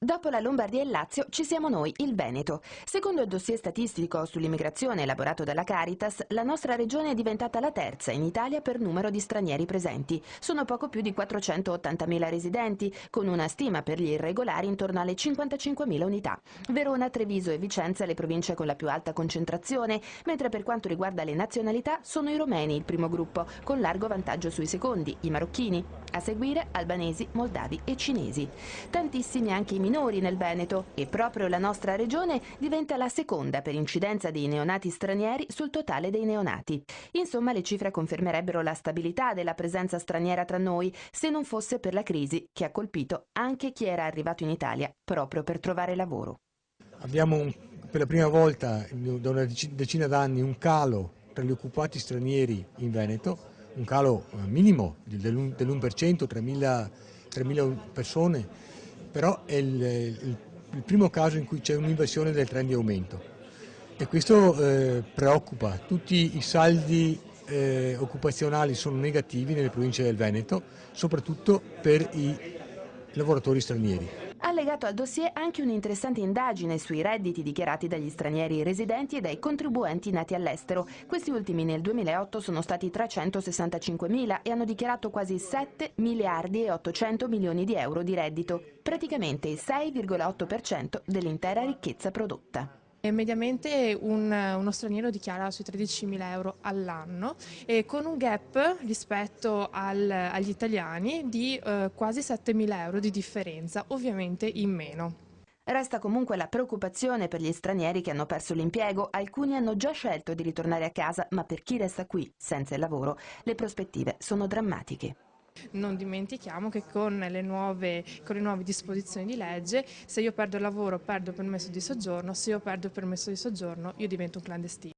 Dopo la Lombardia e il Lazio ci siamo noi, il Veneto. Secondo il dossier statistico sull'immigrazione elaborato dalla Caritas, la nostra regione è diventata la terza in Italia per numero di stranieri presenti. Sono poco più di 480.000 residenti, con una stima per gli irregolari intorno alle 55.000 unità. Verona, Treviso e Vicenza le province con la più alta concentrazione, mentre per quanto riguarda le nazionalità sono i romeni il primo gruppo, con largo vantaggio sui secondi, i marocchini. A seguire albanesi, moldavi e cinesi. Tantissimi anche i minori nel Veneto e proprio la nostra regione diventa la seconda per incidenza dei neonati stranieri sul totale dei neonati. Insomma, le cifre confermerebbero la stabilità della presenza straniera tra noi se non fosse per la crisi che ha colpito anche chi era arrivato in Italia proprio per trovare lavoro. Abbiamo per la prima volta da una decina d'anni un calo tra gli occupati stranieri in Veneto, un calo minimo dell'1%, 3.000 persone, però è il primo caso in cui c'è un'inversione del trend di aumento e questo preoccupa. Tutti i saldi occupazionali sono negativi nelle province del Veneto, soprattutto per i lavoratori stranieri. Allegato al dossier anche un'interessante indagine sui redditi dichiarati dagli stranieri residenti e dai contribuenti nati all'estero. Questi ultimi nel 2008 sono stati 365.000 e hanno dichiarato quasi 7 miliardi e 800 milioni di euro di reddito, praticamente il 6,8% dell'intera ricchezza prodotta. E mediamente uno straniero dichiara sui 13.000 euro all'anno e con un gap rispetto agli italiani di quasi 7.000 euro di differenza, ovviamente in meno. Resta comunque la preoccupazione per gli stranieri che hanno perso l'impiego. Alcuni hanno già scelto di ritornare a casa, ma per chi resta qui senza il lavoro le prospettive sono drammatiche. Non dimentichiamo che con le nuove disposizioni di legge, se io perdo il lavoro perdo il permesso di soggiorno, se io perdo il permesso di soggiorno io divento un clandestino.